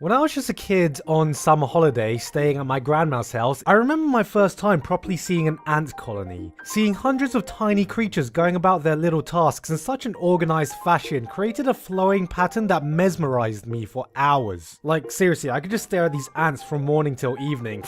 When I was just a kid on summer holiday staying at my grandma's house, I remember my first time properly seeing an ant colony. Seeing hundreds of tiny creatures going about their little tasks in such an organized fashion created a flowing pattern that mesmerized me for hours. Like seriously, I could just stare at these ants from morning till evening.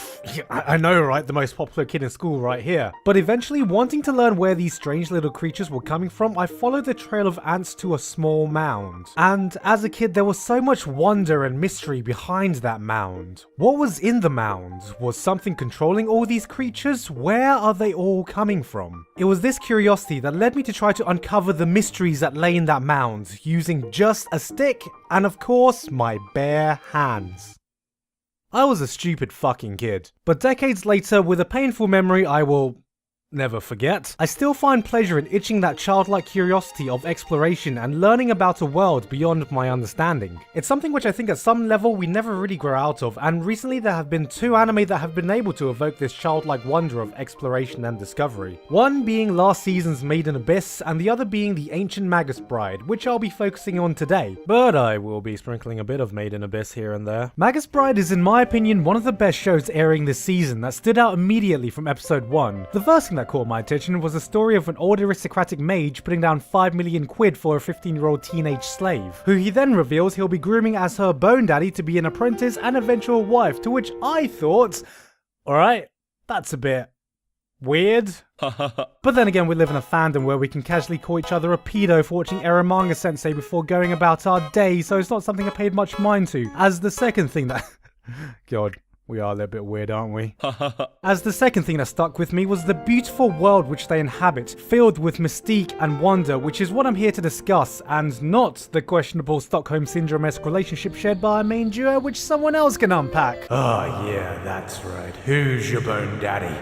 I know, right? The most popular kid in school right here. But eventually, wanting to learn where these strange little creatures were coming from, I followed the trail of ants to a small mound. And as a kid, there was so much wonder and mystery behind that mound. What was in the mound? Was something controlling all these creatures? Where are they all coming from? It was this curiosity that led me to try to uncover the mysteries that lay in that mound, using just a stick and of course my bare hands. I was a stupid fucking kid, but decades later, with a painful memory I will never forget, I still find pleasure in itching that childlike curiosity of exploration and learning about a world beyond my understanding. It's something which I think at some level we never really grow out of, and recently there have been two anime that have been able to evoke this childlike wonder of exploration and discovery. One being last season's Made in Abyss, and the other being the ancient Magus Bride, which I'll be focusing on today, but I will be sprinkling a bit of Made in Abyss here and there. Magus Bride is in my opinion one of the best shows airing this season that stood out immediately from episode 1. The first thing that caught my attention was the story of an old aristocratic mage putting down 5 million quid for a 15-year-old teenage slave, who he then reveals he'll be grooming as her bone daddy to be an apprentice and eventual wife, to which I thought, alright, that's a bit weird. But then again, we live in a fandom where we can casually call each other a pedo for watching Eromanga Sensei before going about our day, so it's not something I paid much mind to. As the second thing that... God. We are a little bit weird, aren't we? As the second thing that stuck with me was the beautiful world which they inhabit, filled with mystique and wonder, which is what I'm here to discuss, and not the questionable Stockholm Syndrome-esque relationship shared by our main duo, which someone else can unpack. Oh yeah, that's right. Who's your bone daddy?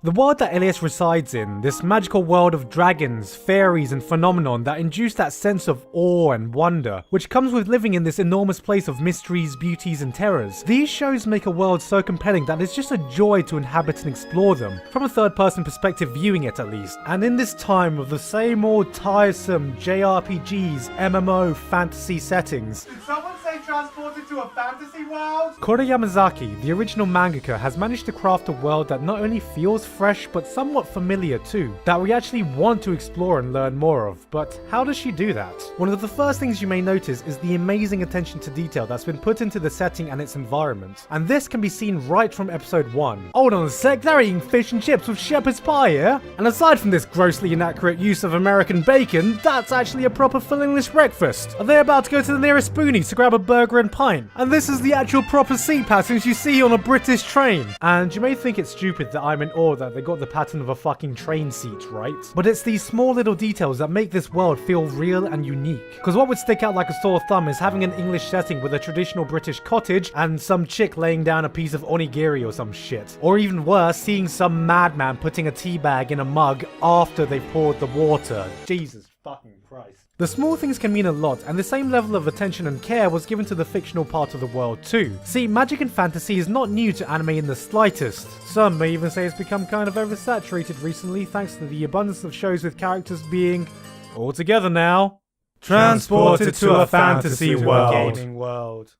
The world that Elias resides in, this magical world of dragons, fairies, and phenomenon that induce that sense of awe and wonder, which comes with living in this enormous place of mysteries, beauties, and terrors. These shows make a world so compelling that it's just a joy to inhabit and explore them, from a third-person perspective viewing it at least. And in this time of the same old tiresome JRPGs, MMO, fantasy settings, did someone say transported to a fantasy world? Koro Yamazaki, the original mangaka, has managed to craft a world that not only feels fresh but somewhat familiar too, that we actually want to explore and learn more of. But how does she do that? One of the first things you may notice is the amazing attention to detail that's been put into the setting and its environment, and this can be seen right from episode 1. Hold on a sec, they're eating fish and chips with shepherd's pie here? And aside from this grossly inaccurate use of American bacon, that's actually a proper full English breakfast. Are they about to go to the nearest Spoonies to grab a burger and pint? And this is the actual proper seat patterns you see on a British train. And you may think it's stupid that I'm in awe that they got the pattern of a fucking train seat, right? But it's these small little details that make this world feel real and unique. Because what would stick out like a sore thumb is having an English setting with a traditional British cottage and some chick laying down a piece of onigiri or some shit. Or even worse, seeing some madman putting a tea bag in a mug after they've poured the water. Jesus fucking Christ. The small things can mean a lot, and the same level of attention and care was given to the fictional part of the world too. See, magic and fantasy is not new to anime in the slightest. Some may even say it's become kind of oversaturated recently thanks to the abundance of shows with characters being, all together now, transported to a fantasy world. Gaming world.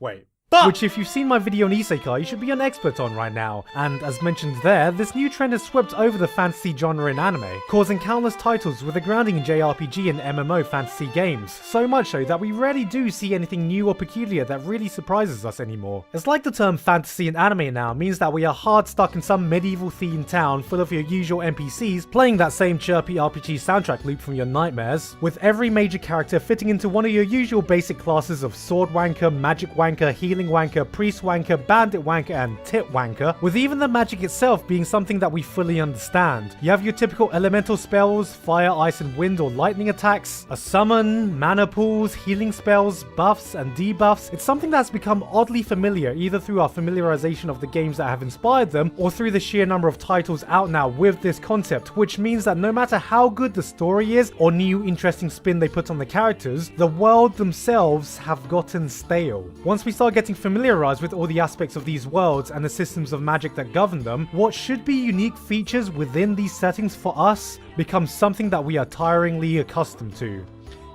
Wait. Which if you've seen my video on Isekai, you should be an expert on right now. And as mentioned there, this new trend has swept over the fantasy genre in anime, causing countless titles with a grounding in JRPG and MMO fantasy games. So much so that we rarely do see anything new or peculiar that really surprises us anymore. It's like the term fantasy in anime now means that we are hard stuck in some medieval themed town full of your usual NPCs playing that same chirpy RPG soundtrack loop from your nightmares, with every major character fitting into one of your usual basic classes of sword wanker, magic wanker, healing wanker, priest wanker, bandit wanker, and tit wanker, with even the magic itself being something that we fully understand. You have your typical elemental spells, fire, ice, and wind or lightning attacks, a summon, mana pools, healing spells, buffs, and debuffs. It's something that's become oddly familiar, either through our familiarization of the games that have inspired them, or through the sheer number of titles out now with this concept, which means that no matter how good the story is, or new interesting spin they put on the characters, the world themselves have gotten stale. Once we start getting familiarized with all the aspects of these worlds and the systems of magic that govern them, what should be unique features within these settings for us becomes something that we are tiringly accustomed to.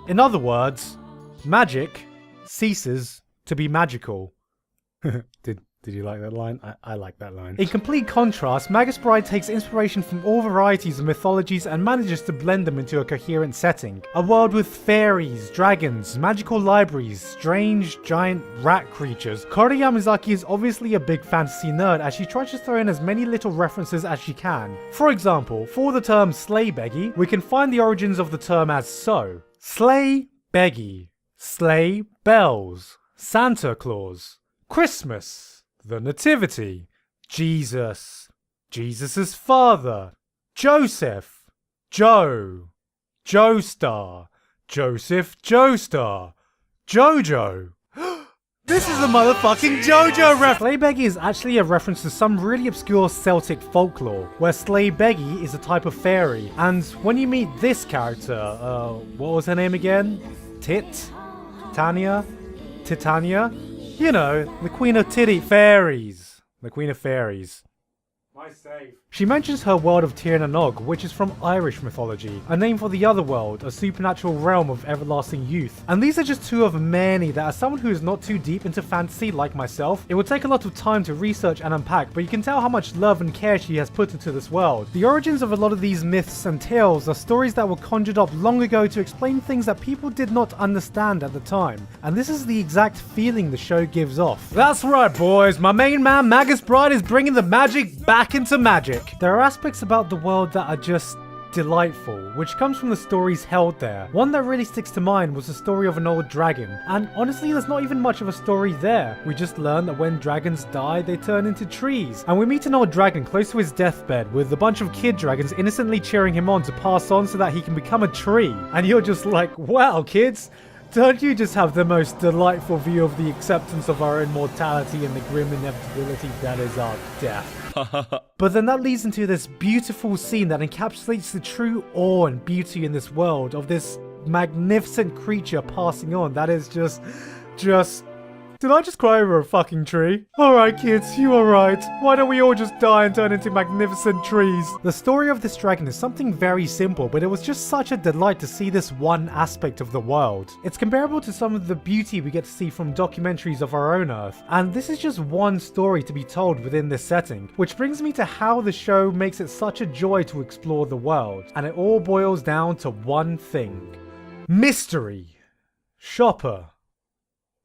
In other words, magic ceases to be magical. Did you like that line? I like that line. In complete contrast, Magus Bride takes inspiration from all varieties of mythologies and manages to blend them into a coherent setting. A world with fairies, dragons, magical libraries, strange giant rat creatures. Kori Yamazaki is obviously a big fantasy nerd as she tries to throw in as many little references as she can. For example, for the term slay beggy, we can find the origins of the term as so. Slay beggy. Sleigh bells. Santa Claus. Christmas. The Nativity, Jesus, Jesus's father, Joseph, Joe, Joestar, Joseph Joestar, Jojo. This is a motherfucking JoJo reference! Sleigh beggy is actually a reference to some really obscure Celtic folklore, where sleigh beggy is a type of fairy, and when you meet this character, what was her name again? Titania? You know, the Queen of Titty Fairies. The Queen of Fairies. My save. She mentions her world of Tir na Nog, which is from Irish mythology, a name for the other world, a supernatural realm of everlasting youth. And these are just two of many that, as someone who is not too deep into fantasy like myself, it would take a lot of time to research and unpack, but you can tell how much love and care she has put into this world. The origins of a lot of these myths and tales are stories that were conjured up long ago to explain things that people did not understand at the time, and this is the exact feeling the show gives off. That's right, boys, my main man Magus Bride is bringing the magic back into magic. There are aspects about the world that are just delightful, which comes from the stories held there. One that really sticks to mind was the story of an old dragon, and honestly there's not even much of a story there. We just learn that when dragons die, they turn into trees, and we meet an old dragon close to his deathbed with a bunch of kid dragons innocently cheering him on to pass on so that he can become a tree. And you're just like, wow kids, don't you just have the most delightful view of the acceptance of our own mortality and the grim inevitability that is our death? But then that leads into this beautiful scene that encapsulates the true awe and beauty in this world of this magnificent creature passing on that is just... Did I just cry over a fucking tree? Alright kids, you are right. Why don't we all just die and turn into magnificent trees? The story of this dragon is something very simple, but it was just such a delight to see this one aspect of the world. It's comparable to some of the beauty we get to see from documentaries of our own Earth, and this is just one story to be told within this setting, which brings me to how the show makes it such a joy to explore the world, and it all boils down to one thing. Mystery. Shopper.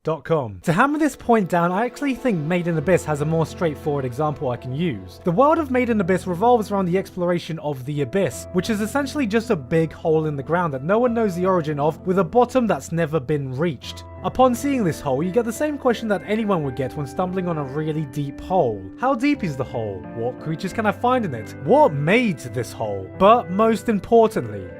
To hammer this point down, I actually think Made in Abyss has a more straightforward example I can use. The world of Made in Abyss revolves around the exploration of the Abyss, which is essentially just a big hole in the ground that no one knows the origin of, with a bottom that's never been reached. Upon seeing this hole, you get the same question that anyone would get when stumbling on a really deep hole. How deep is the hole? What creatures can I find in it? What made this hole? But most importantly,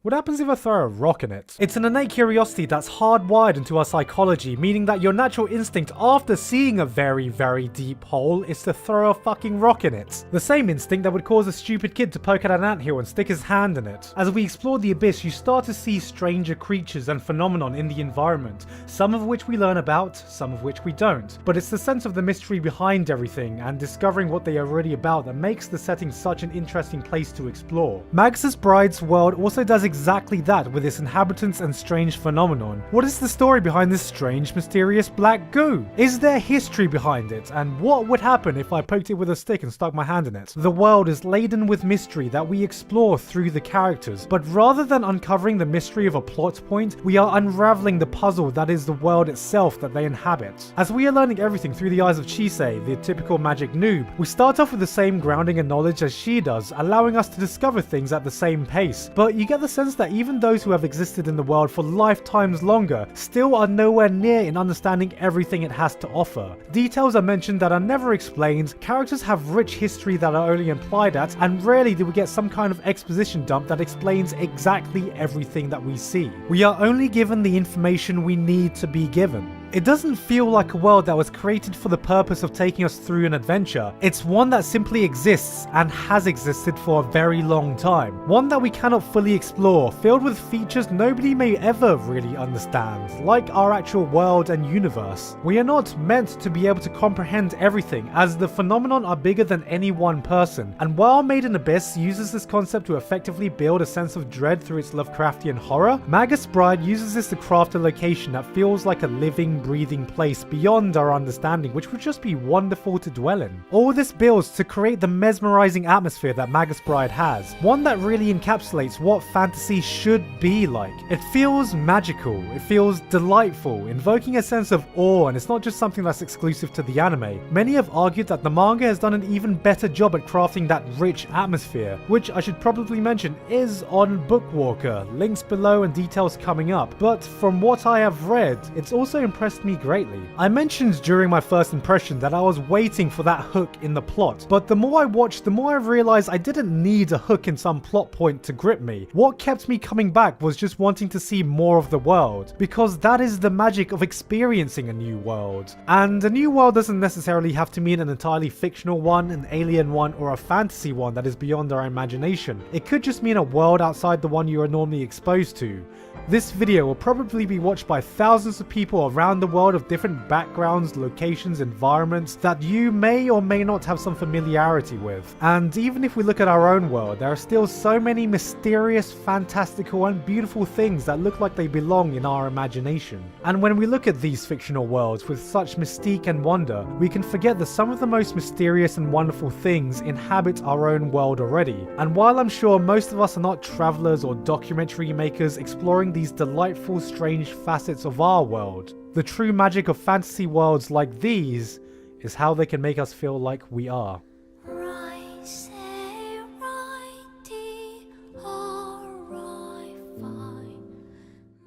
what happens if I throw a rock in it? It's an innate curiosity that's hardwired into our psychology, meaning that your natural instinct after seeing a very, very deep hole is to throw a fucking rock in it. The same instinct that would cause a stupid kid to poke at an anthill and stick his hand in it. As we explore the Abyss, you start to see stranger creatures and phenomenon in the environment, some of which we learn about, some of which we don't. But it's the sense of the mystery behind everything and discovering what they are really about that makes the setting such an interesting place to explore. Magus Bride's world also does exactly that with its inhabitants and strange phenomenon. What is the story behind this strange, mysterious black goo? Is there history behind it? And what would happen if I poked it with a stick and stuck my hand in it? The world is laden with mystery that we explore through the characters, but rather than uncovering the mystery of a plot point, we are unraveling the puzzle that is the world itself that they inhabit. As we are learning everything through the eyes of Chisei, the typical magic noob, we start off with the same grounding and knowledge as she does, allowing us to discover things at the same pace, but you get the sense that even those who have existed in the world for lifetimes longer still are nowhere near in understanding everything it has to offer. Details are mentioned that are never explained, characters have rich history that are only implied at, and rarely do we get some kind of exposition dump that explains exactly everything that we see. We are only given the information we need to be given. It doesn't feel like a world that was created for the purpose of taking us through an adventure. It's one that simply exists and has existed for a very long time. One that we cannot fully explore, filled with features nobody may ever really understand, like our actual world and universe. We are not meant to be able to comprehend everything, as the phenomenon are bigger than any one person. And while Made in Abyss uses this concept to effectively build a sense of dread through its Lovecraftian horror, Magus Bride uses this to craft a location that feels like a living, living, breathing place beyond our understanding, which would just be wonderful to dwell in. All this builds to create the mesmerizing atmosphere that Magus Bride has, one that really encapsulates what fantasy should be like. It feels magical, it feels delightful, invoking a sense of awe, and it's not just something that's exclusive to the anime. Many have argued that the manga has done an even better job at crafting that rich atmosphere, which I should probably mention is on Bookwalker, links below and details coming up, but from what I have read, it's also impressed me greatly. I mentioned during my first impression that I was waiting for that hook in the plot, but the more I watched, the more I realized I didn't need a hook in some plot point to grip me. What kept me coming back was just wanting to see more of the world, because that is the magic of experiencing a new world. And a new world doesn't necessarily have to mean an entirely fictional one, an alien one, or a fantasy one that is beyond our imagination. It could just mean a world outside the one you are normally exposed to. This video will probably be watched by thousands of people around the world of different backgrounds, locations, environments that you may or may not have some familiarity with. And even if we look at our own world, there are still so many mysterious, fantastical and beautiful things that look like they belong in our imagination. And when we look at these fictional worlds with such mystique and wonder, we can forget that some of the most mysterious and wonderful things inhabit our own world already. And while I'm sure most of us are not travelers or documentary makers exploring these delightful, strange facets of our world, the true magic of fantasy worlds like these is how they can make us feel like we are.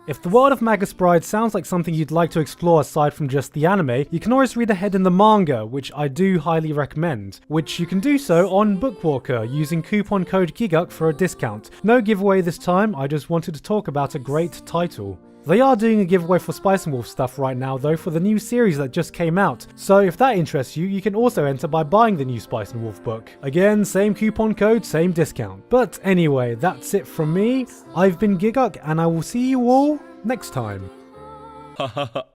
If the world of Magus Bride sounds like something you'd like to explore aside from just the anime, you can always read ahead in the manga, which I do highly recommend, which you can do so on Bookwalker using coupon code GIGUK for a discount. No giveaway this time, I just wanted to talk about a great title. They are doing a giveaway for Spice and Wolf stuff right now though for the new series that just came out, so if that interests you, you can also enter by buying the new Spice and Wolf book. Again, same coupon code, same discount. But anyway, that's it from me. I've been Giguk and I will see you all next time.